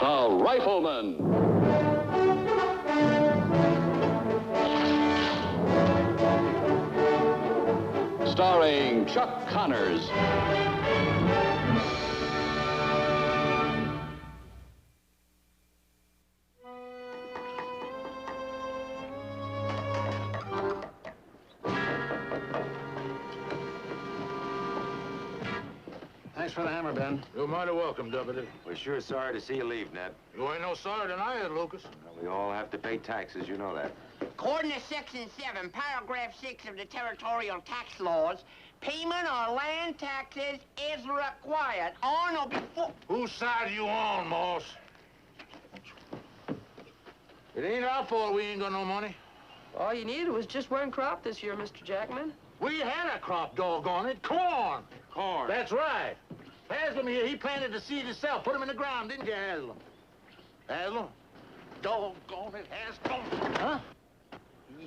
The Rifleman. Starring Chuck Connors. Thanks for the hammer, Ben. You're mighty welcome, Deputy. We're sure sorry to see you leave, Ned. You ain't no sorry than I am, Lucas. Well, we all have to pay taxes, you know that. According to Section 7, Paragraph 6 of the Territorial Tax Laws, payment on land taxes is required on or before... Whose side you on, Moss? It ain't our fault we ain't got no money. All you needed was just one crop this year, Mr. Jackman. We had a crop, doggone it. Corn. Corn. That's right. Haslam here, he planted the seed himself. Put him in the ground, didn't you, Haslam? Haslam? Doggone it, Haslam. Huh?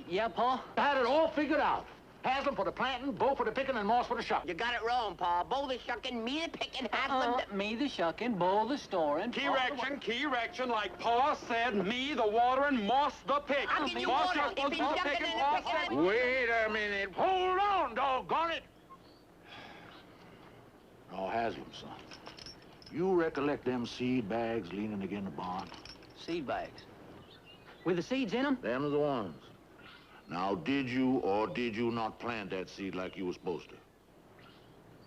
Yeah, Pa? I had it all figured out. Haslam for the planting, Bo for the picking, and Moss for the shucking. You got it wrong, Pa. Bo the shucking, me the picking, Haslam the... Me the shucking, Bo the storing. Key erection, like Pa said, me the watering, Moss the pick. How can you Moss water just if he's the shucking picking, and Pa the picking? said... Wait a minute. Hold on, doggone it. No, Haslam, son. You recollect them seed bags leaning against the barn? Seed bags. With the seeds in them? Them are the ones. Now, did you or did you not plant that seed like you were supposed to?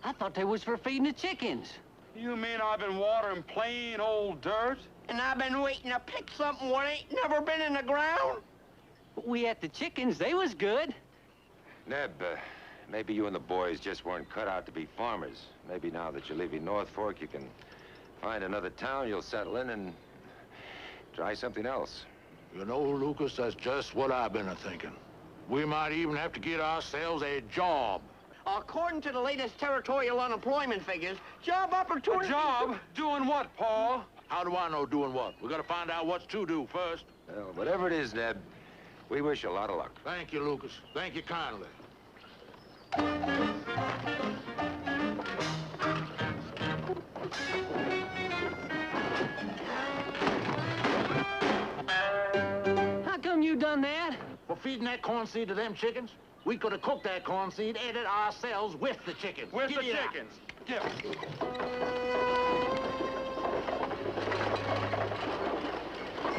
I thought they was for feeding the chickens. You mean I've been watering plain old dirt? And I've been waiting to pick something what ain't never been in the ground? We had the chickens, they was good. Neb, maybe you and the boys just weren't cut out to be farmers. Maybe now that you're leaving North Fork, you can find another town you'll settle in and try something else. You know, Lucas, that's just what I've been a-thinking. We might even have to get ourselves a job. According to the latest territorial unemployment figures, job opportunity... A job? Doing what, Pa? How do I know doing what? We gotta find out what's to do first. Well, whatever it is, Neb, we wish you a lot of luck. Thank you, Lucas. Thank you kindly. How come you done that? For feeding that corn seed to them chickens, we could have cooked that corn seed, ate it ourselves with the chickens. With Give the me that. chickens. Give it.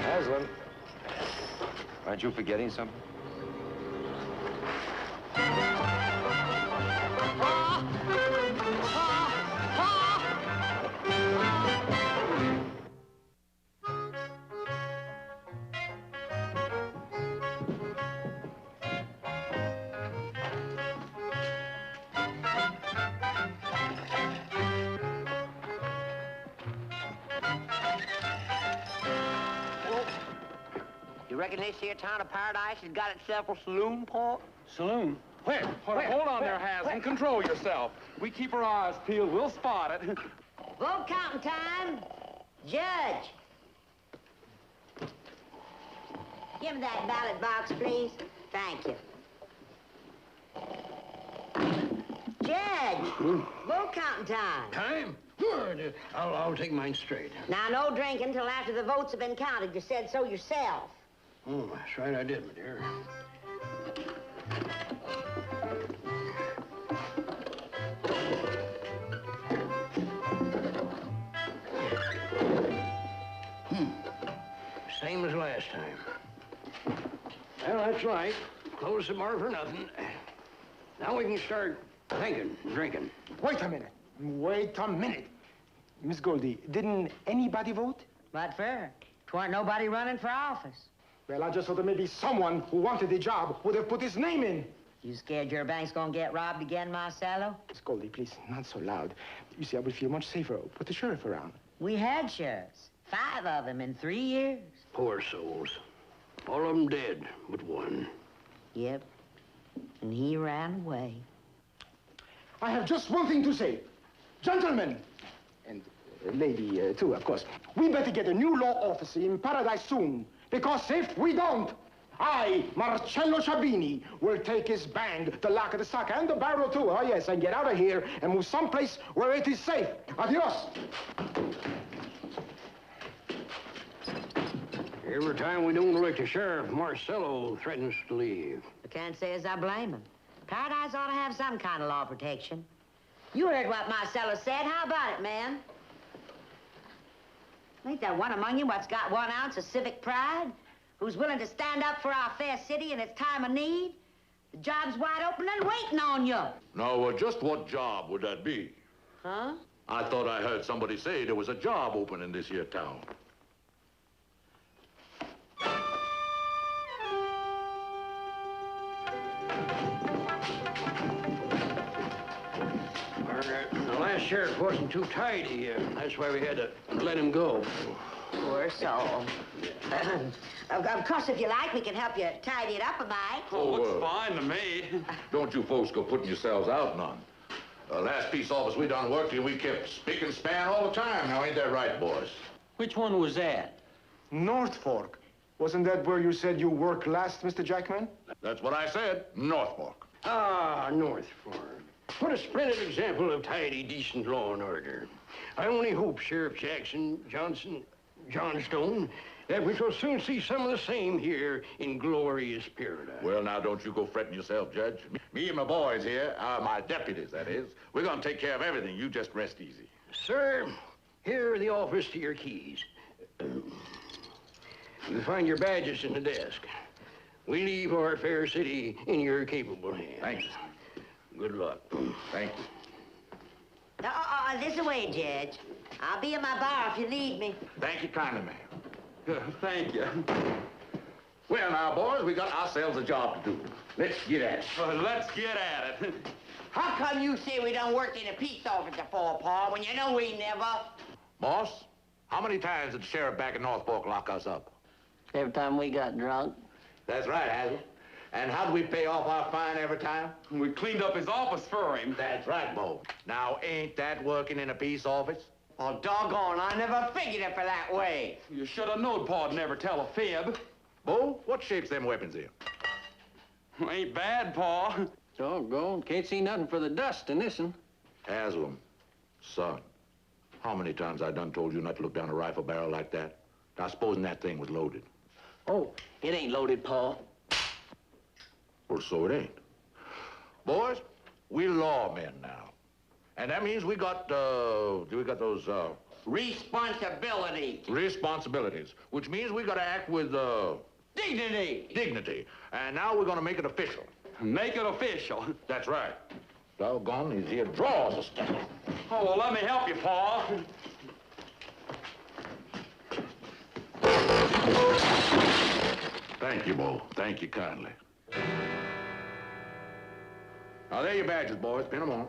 Haslam, aren't you forgetting something? You reckon this here town of Paradise has got itself a saloon, Pa? Saloon? Where? Hold on there, Haslam. Control yourself. We keep our eyes peeled. We'll spot it. Vote counting time. Judge. Give me that ballot box, please. Thank you. Judge, vote counting time. Time? Good. I'll take mine straight. Now, no drinking till after the votes have been counted. You said so yourself. Oh, that's right, I did, my dear. Same as last time. Well, that's right. Close the bar for nothing. Now we can start thinking, drinking. Wait a minute. Wait a minute. Miss Goldie, didn't anybody vote? What for? 'Twarn't nobody running for office. Well, I just thought that maybe someone who wanted the job would have put his name in. You scared your bank's gonna get robbed again, Marcello? Miss Goldie, please, not so loud. You see, I would feel much safer with the sheriff around. We had sheriffs. 5 of them in 3 years. Poor souls. All of them dead but one. Yep. And he ran away. I have just one thing to say. Gentlemen, and lady, too, of course, we better get a new law officer in Paradise soon, because if we don't, I, Marcello Sciabini, will take his band, the lock of the sock, and the barrel, too. Oh, yes, and get out of here and move someplace where it is safe. Adios. Every time we don't elect a sheriff, Marcello threatens to leave. I can't say as I blame him. Paradise ought to have some kind of law protection. You heard what Marcello said. How about it, man? Ain't there one among you what's got 1 ounce of civic pride? Who's willing to stand up for our fair city in its time of need? The job's wide open and waiting on you. Now, just what job would that be? Huh? I thought I heard somebody say there was a job open in this here town. The last sheriff wasn't too tidy. That's why we had to let him go. Poor soul. Of course, if you like, we can help you tidy it up a mite. Oh, looks fine to me. Don't you folks go putting yourselves out none. Last peace office we done worked in, we kept spick and span all the time. Now, ain't that right, boys? Which one was that? North Fork. Wasn't that where you said you worked last, Mr. Jackman? That's what I said, North Fork. Ah, North Fork. What a splendid example of tidy, decent law and order. I only hope, Sheriff Jackson, Johnson, Johnstone, that we shall soon see some of the same here in glorious paradise. Well, now, don't you go fretting yourself, Judge. Me and my boys here, my deputies, that is, we're gonna take care of everything. You just rest easy. Sir, here are the office to your keys. You find your badges in the desk. We leave our fair city in your capable hands. Thanks. Good luck. Thank you. This way, Judge. I'll be in my bar if you need me. Thank you kindly, ma'am. Thank you. Well, now, boys, we got ourselves a job to do. Let's get at it. Let's get at it. How come you say we done worked in a peace office before, Pa, when you know we never? Boss, how many times did the sheriff back in North Fork lock us up? Every time we got drunk. That's right, Hazel. And how do we pay off our fine every time? We cleaned up his office for him. That's right, Bo. Now, ain't that working in a peace office? Oh, doggone, I never figured it for that way. You should have known Pa'd never tell a fib. Bo, what shape's them weapons in? Ain't bad, Pa. Doggone, can't see nothing for the dust in this one. Haslam, son, how many times I done told you not to look down a rifle barrel like that? Now, supposing that thing was loaded. Oh, it ain't loaded, Pa. Well, so it ain't. Boys, we lawmen now. And that means we got those, Responsibility. responsibilities, which means we gotta act with, Dignity. dignity. And now we're gonna make it official. Make it official. That's right. Doggone, these here drawers are stuck. Oh, well, let me help you, Pa. Thank you, Bo. Thank you kindly. Now, there are your badges, boys. Pin them on.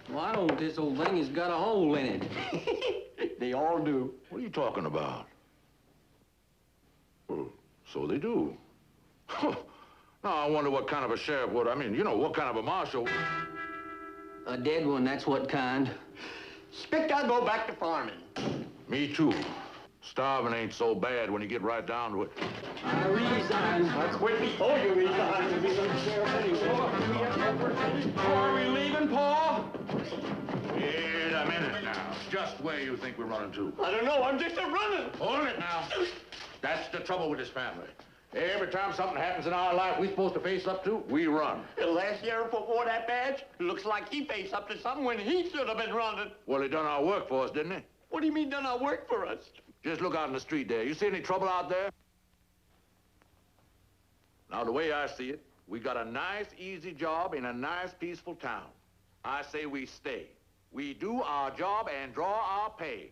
Why don't this old thing has got a hole in it? They all do. What are you talking about? Well, so they do. Now, I wonder what kind of a sheriff would, what kind of a marshal. A dead one, that's what kind. Expect I'll go back to farming. Me too. Starving ain't so bad when you get right down to it. I resign. I quit before you resigned to be the sheriff anyway. Oh, are we leaving, Pa? Wait a minute now. Just where you think we're running to? I don't know. I'm just a-running. Hold it now. That's the trouble with this family. Every time something happens in our life we're supposed to face up to, we run. The last sheriff wore that badge? Looks like he faced up to something when he should have been running. Well, he done our work for us, didn't he? What do you mean done our work for us? Just look out in the street there. You see any trouble out there? Now, the way I see it, we got a nice, easy job in a nice, peaceful town. I say we stay. We do our job and draw our pay.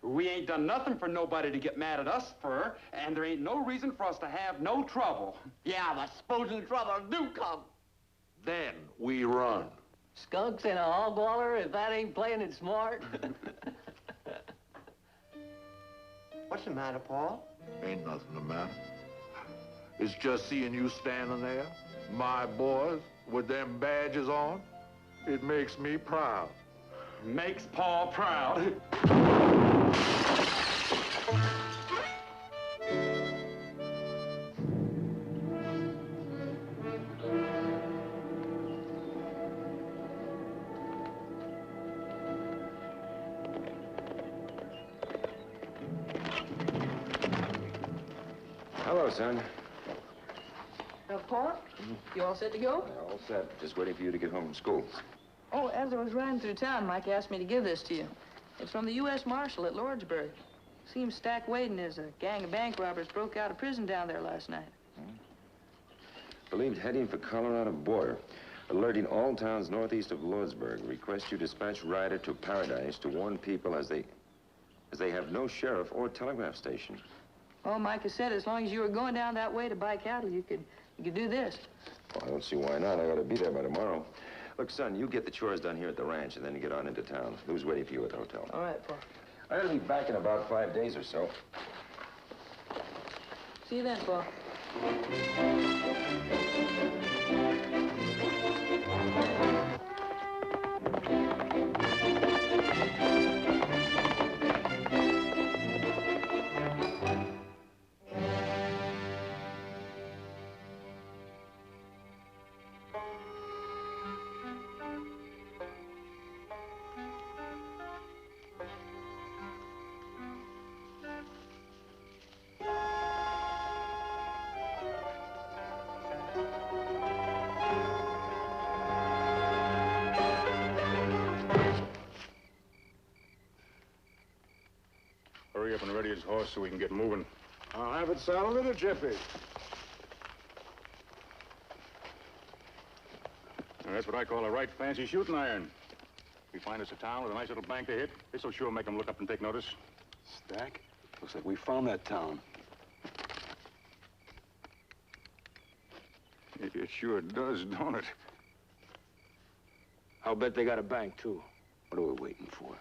We ain't done nothing for nobody to get mad at us for, and there ain't no reason for us to have no trouble. Yeah, but supposing trouble do come. Then we run. Skunks in a hog waller, if that ain't playing it smart. What's the matter, Paul? Ain't nothing the matter. It's just seeing you standing there, my boys, with them badges on. It makes me proud. Makes Pa proud. Hello, son. Paul, you all set to go? Yeah, all set. Just waiting for you to get home from school. Oh, as I was riding through town, Mike asked me to give this to you. It's from the U.S. Marshal at Lordsburg. Seems stack waiting as a gang of bank robbers broke out of prison down there last night. Believed heading for Colorado border. Alerting all towns northeast of Lordsburg. Request you dispatch rider to Paradise to warn people as they have no sheriff or telegraph station. Oh, Mike has said as long as you were going down that way to buy cattle, you could do this. Well, I don't see why not. I ought to be there by tomorrow. Look, son, you get the chores done here at the ranch, and then you get on into town. Lou's waiting for you at the hotel. All right, Paul. I'll be back in about 5 days or so. See you then, Paul. Hurry up and ready his horse so we can get moving. I'll have it saddled in a jiffy. Now, that's what I call a right fancy shooting iron. If we find us a town with a nice little bank to hit, this'll sure make them look up and take notice. Stack? Looks like we found that town. It sure does, don't it? I'll bet they got a bank, too. What are we waiting for?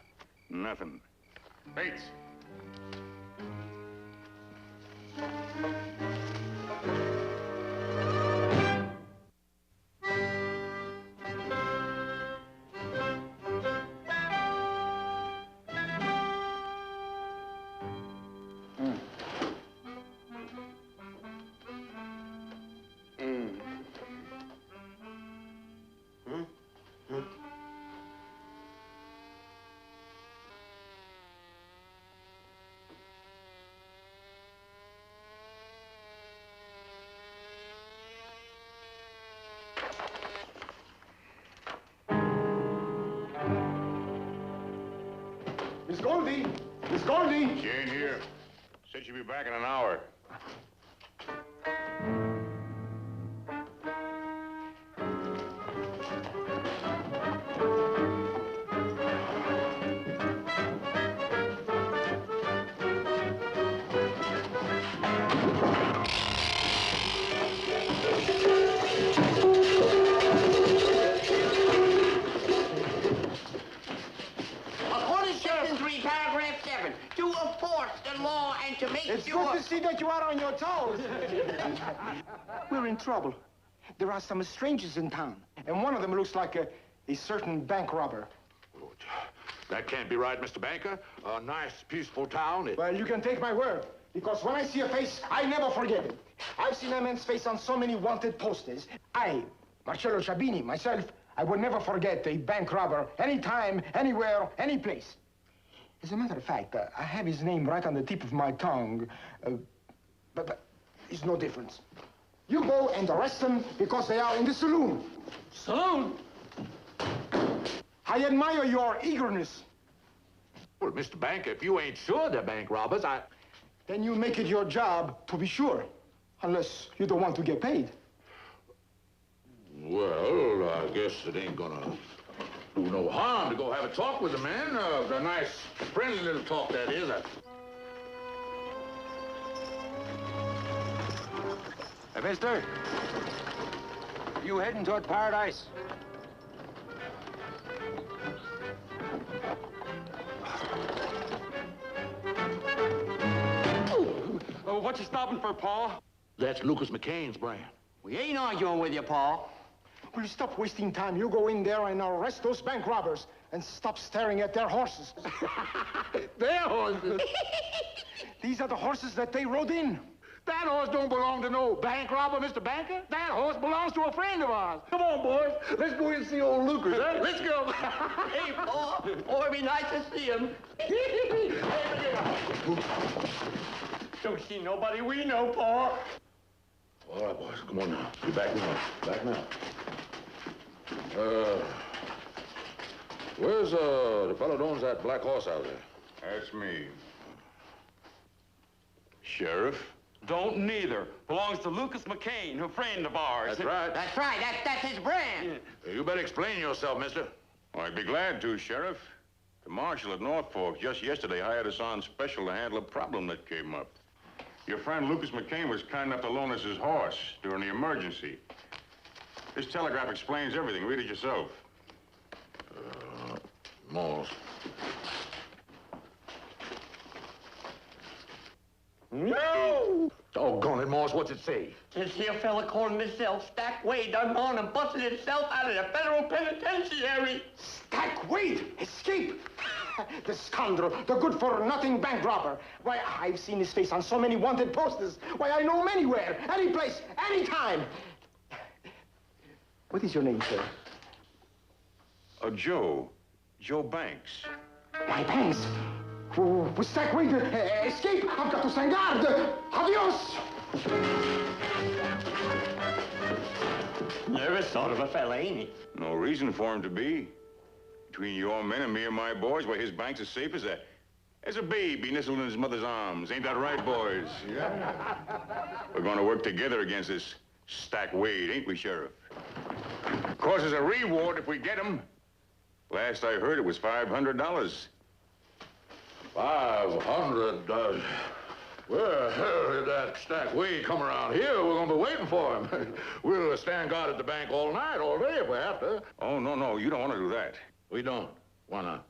Nothing. Bates! Miss Goldie! Miss Goldie! She ain't here. Said she'd be back in an hour. It's good to see that you are on your toes. We're in trouble. There are some strangers in town, and one of them looks like a certain bank robber. That can't be right, Mr. Banker. A nice, peaceful town. Well, you can take my word, because when I see a face, I never forget it. I've seen a man's face on so many wanted posters. I, Marcello Ciabini, myself, I would never forget a bank robber anytime, anywhere, any place. As a matter of fact, I have his name right on the tip of my tongue. But it's no difference. You go and arrest them because they are in the saloon. Saloon? I admire your eagerness. Well, Mr. Banker, if you ain't sure they're bank robbers, Then you make it your job to be sure. Unless you don't want to get paid. Well, I guess it ain't gonna do no harm to go have a talk with the man. A nice, friendly little talk, that is. Hey, mister. You heading toward Paradise? Oh, what you stopping for, Paul? That's Lucas McCain's brand. We ain't arguing with you, Paul. Will you stop wasting time? You go in there and arrest those bank robbers and stop staring at their horses. Their horses? These are the horses that they rode in. That horse don't belong to no bank robber, Mr. Banker. That horse belongs to a friend of ours. Come on, boys. Let's go in and see old Lucas, huh? Let's go. Hey, Paul. Oh, it'd be nice to see him. Don't see nobody we know, Pa. All right, boys, come on now. Get back now. Back now. Where's the fellow that owns that black horse out there? That's me. Sheriff? Don't neither. Belongs to Lucas McCain, a friend of ours. That's right. That's right. That's his brand. You better explain yourself, mister. Well, I'd be glad to, Sheriff. The marshal at North Fork just yesterday hired us on special to handle a problem that came up. Your friend Lucas McCain was kind enough to loan us his horse during the emergency. This telegraph explains everything. Read it yourself. Morse. No! Doggone it, Morse, what's it say? This here fella calling himself Stack Wade done gone and busted himself out of the federal penitentiary. Stack Wade! Escape! The scoundrel, the good-for-nothing bank robber. Why, I've seen his face on so many wanted posters. Why, I know him anywhere, any place, any time. What is your name, sir? Joe. Joe Banks. My Banks? Who Stack Wade? Escape! I've got to stand guard! Adios! Nervous sort of a fella, ain't he? No reason for him to be. Between your men and me and my boys, why, his bank's as safe as a baby nestled in his mother's arms. Ain't that right, boys? Yeah. We're gonna work together against this Stack Wade, ain't we, Sheriff? Of course, there's a reward if we get him. Last I heard, it was $500. 500? Well, if that Stack Wade come around here, we're gonna be waiting for him. We'll stand guard at the bank all night, all day if we have to. Oh, no, you don't want to do that. We don't. Why not?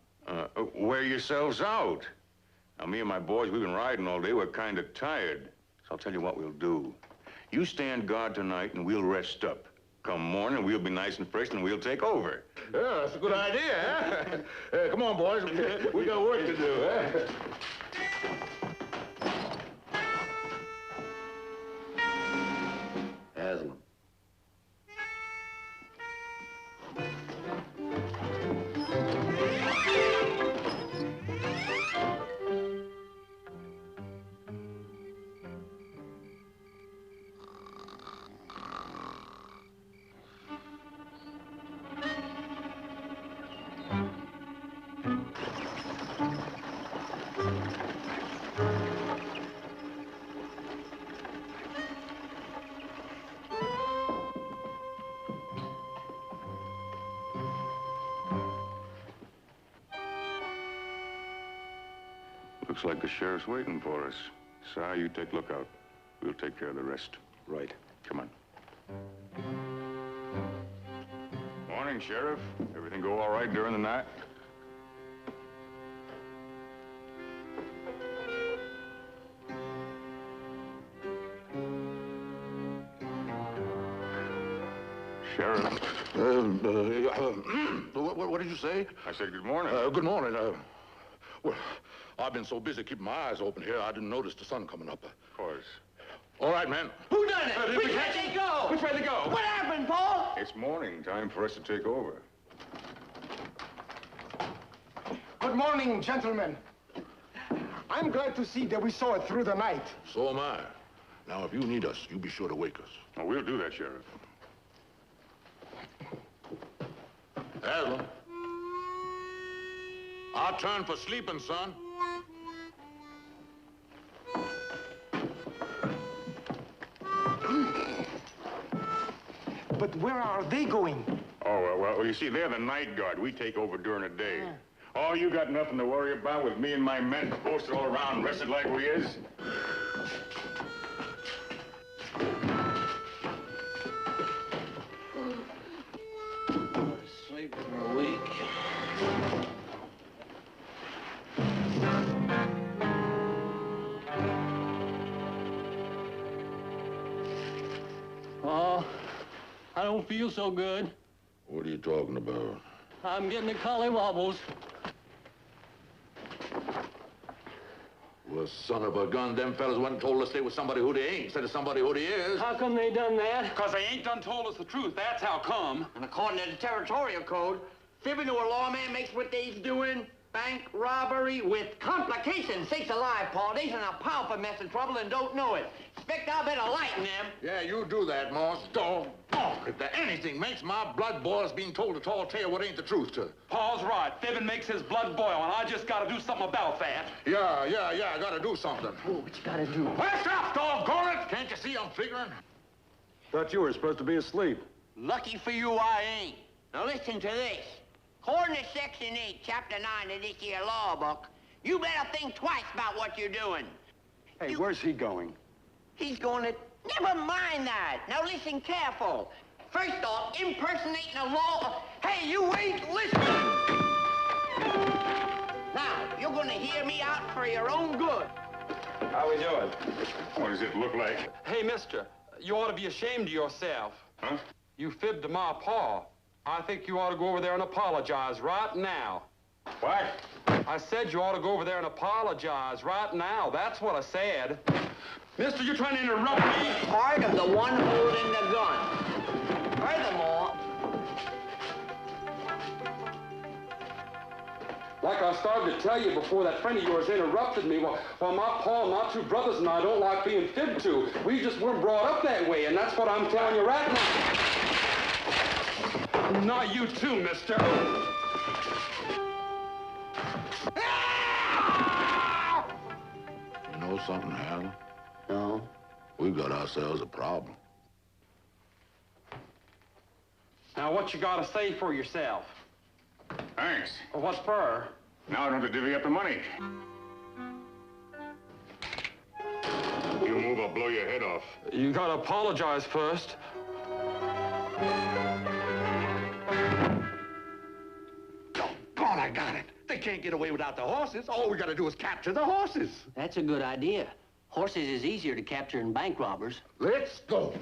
Wear yourselves out. Now, me and my boys, we've been riding all day. We're kind of tired. So I'll tell you what we'll do. You stand guard tonight, and we'll rest up. Come morning, we'll be nice and fresh, and we'll take over. Yeah, that's a good idea, huh? Come on, boys. We got work to do, huh? Haslam. Looks like the sheriff's waiting for us. Si, you take lookout. We'll take care of the rest. Right. Come on. Morning, Sheriff. Everything go all right during the night? Sheriff. What did you say? I said good morning. Good morning. Well, I've been so busy keeping my eyes open here, I didn't notice the sun coming up. Of course. All right, man. Who done it? Which way they go? Which way they go? What happened, Paul? It's morning. Time for us to take over. Good morning, gentlemen. I'm glad to see that we saw it through the night. So am I. Now, if you need us, you be sure to wake us. Oh, we'll do that, Sheriff. Haslam. Our turn for sleeping, son. But where are they going? Oh, well, you see, they're the night guard. We take over during the day. Oh, you got nothing to worry about with me and my men posted all around, rested like we is. Sleep for a week. Oh, I don't feel so good. What are you talking about? I'm getting the collywobbles. Well, son of a gun, them fellas went and told us they was somebody who they ain't, instead of somebody who they is. How come they done that? Because they ain't done told us the truth. That's how come. And according to the territorial code, fibbing to a lawman makes what they's doing Bank robbery with complications. Sakes alive, Paul. They's in a powerful mess of trouble and don't know it. Expect I better lighten them. Yeah, you do that, Moss. Doggone. If there anything makes my blood boil, it's being told a tall tale what ain't the truth to. Paul's right. Fibbing makes his blood boil, and I just gotta do something about that. Yeah, I gotta do something. Oh, what you gotta do? What's up, doggone it? Can't you see I'm figuring? Thought you were supposed to be asleep. Lucky for you, I ain't. Now listen to this. According to Section 8, Chapter 9 of this here law book, you better think twice about what you're doing. Hey, where's he going? He's going to... Never mind that. Now listen careful. First off, impersonating a law... Hey, you ain't listening! Now, you're going to hear me out for your own good. How we doing? What does it look like? Hey, mister, you ought to be ashamed of yourself. Huh? You fibbed to my pa. I think you ought to go over there and apologize right now. What? I said you ought to go over there and apologize right now. That's what I said. Mister, you're trying to interrupt me. Part of the one holding the gun. Furthermore... Like I started to tell you before that friend of yours interrupted me, well, my pa and my two brothers and I don't like being fibbed to. We just weren't brought up that way, and that's what I'm telling you right now. Not you too, mister. You know something, Hal? No. We've got ourselves a problem. Now, what you gotta say for yourself? Thanks. Well, what's for? Now I don't have to divvy up the money. You move, I'll blow your head off. You gotta apologize first. Doggone, I got it. They can't get away without the horses. All we gotta do is capture the horses. That's a good idea. Horses is easier to capture than bank robbers. Let's go.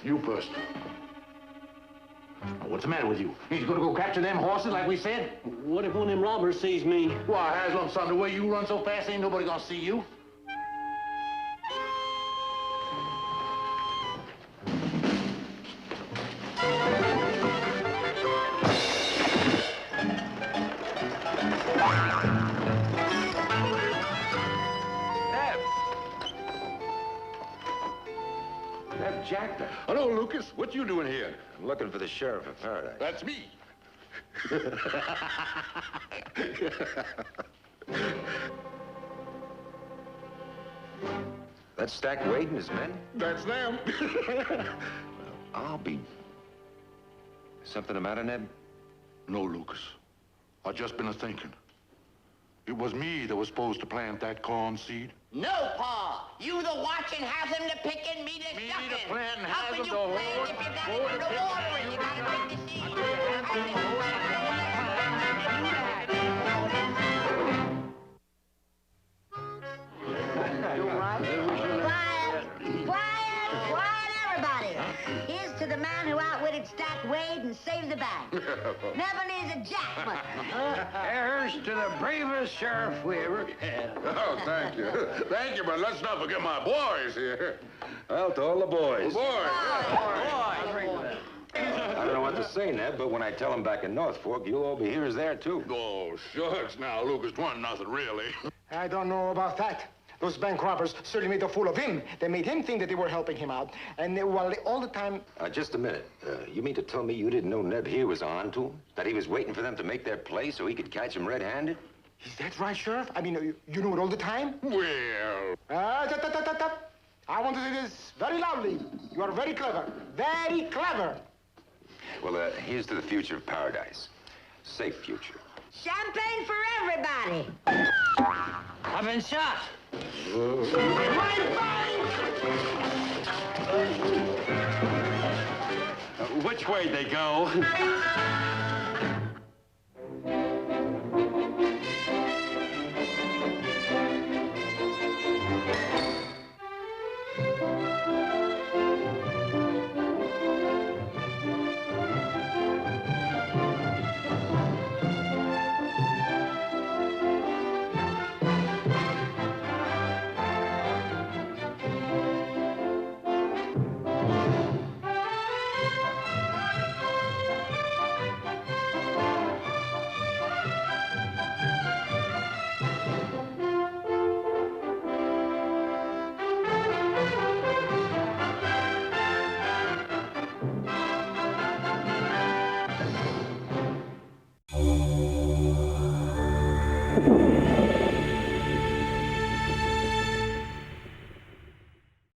You first. What's the matter with you? He's gonna go capture them horses like we said? What if one of them robbers sees me? Why, Haslam, son, the way you run so fast, ain't nobody gonna see you. Jack, Hello, Lucas. What you doing here? I'm looking for the sheriff of Paradise. That's me. That's Stack Wade and his men? That's them. I'll be... Something the matter, Ned? No, Lucas. I just been a-thinking. It was me that was supposed to plant that corn seed. No, Pa. You the watching, have him to pick and me to stuff Me to in. plant and How have can him you to hold, plant if you got hold to it, the pick water and and you got to pick the seed? Quiet, everybody. Here's to the man who outwitted Stack Wade and saved the bank. Never needs a jack, but... Here's to the bravest sheriff we ever had. Oh, thank you. Thank you, but let's not forget my boys here. Well, to all the boys. Boys. I don't know what to say, Ned, but when I tell them back in North Fork, you'll all be heroes there, too. Oh, shucks now, Lucas. 'Twasn't nothing, really. I don't know about that. Those bank robbers certainly made a fool of him. They made him think that they were helping him out. And all the time... Just a minute. You mean to tell me you didn't know Neb here was on to him? That he was waiting for them to make their play so he could catch him red-handed? Is that right, Sheriff? I mean, you knew it all the time? Well... I want to say this very loudly. You are very clever. Very clever. Well, here's to the future of Paradise. Safe future. Champagne for everybody. I've been shot. Which way they go? Rifleman.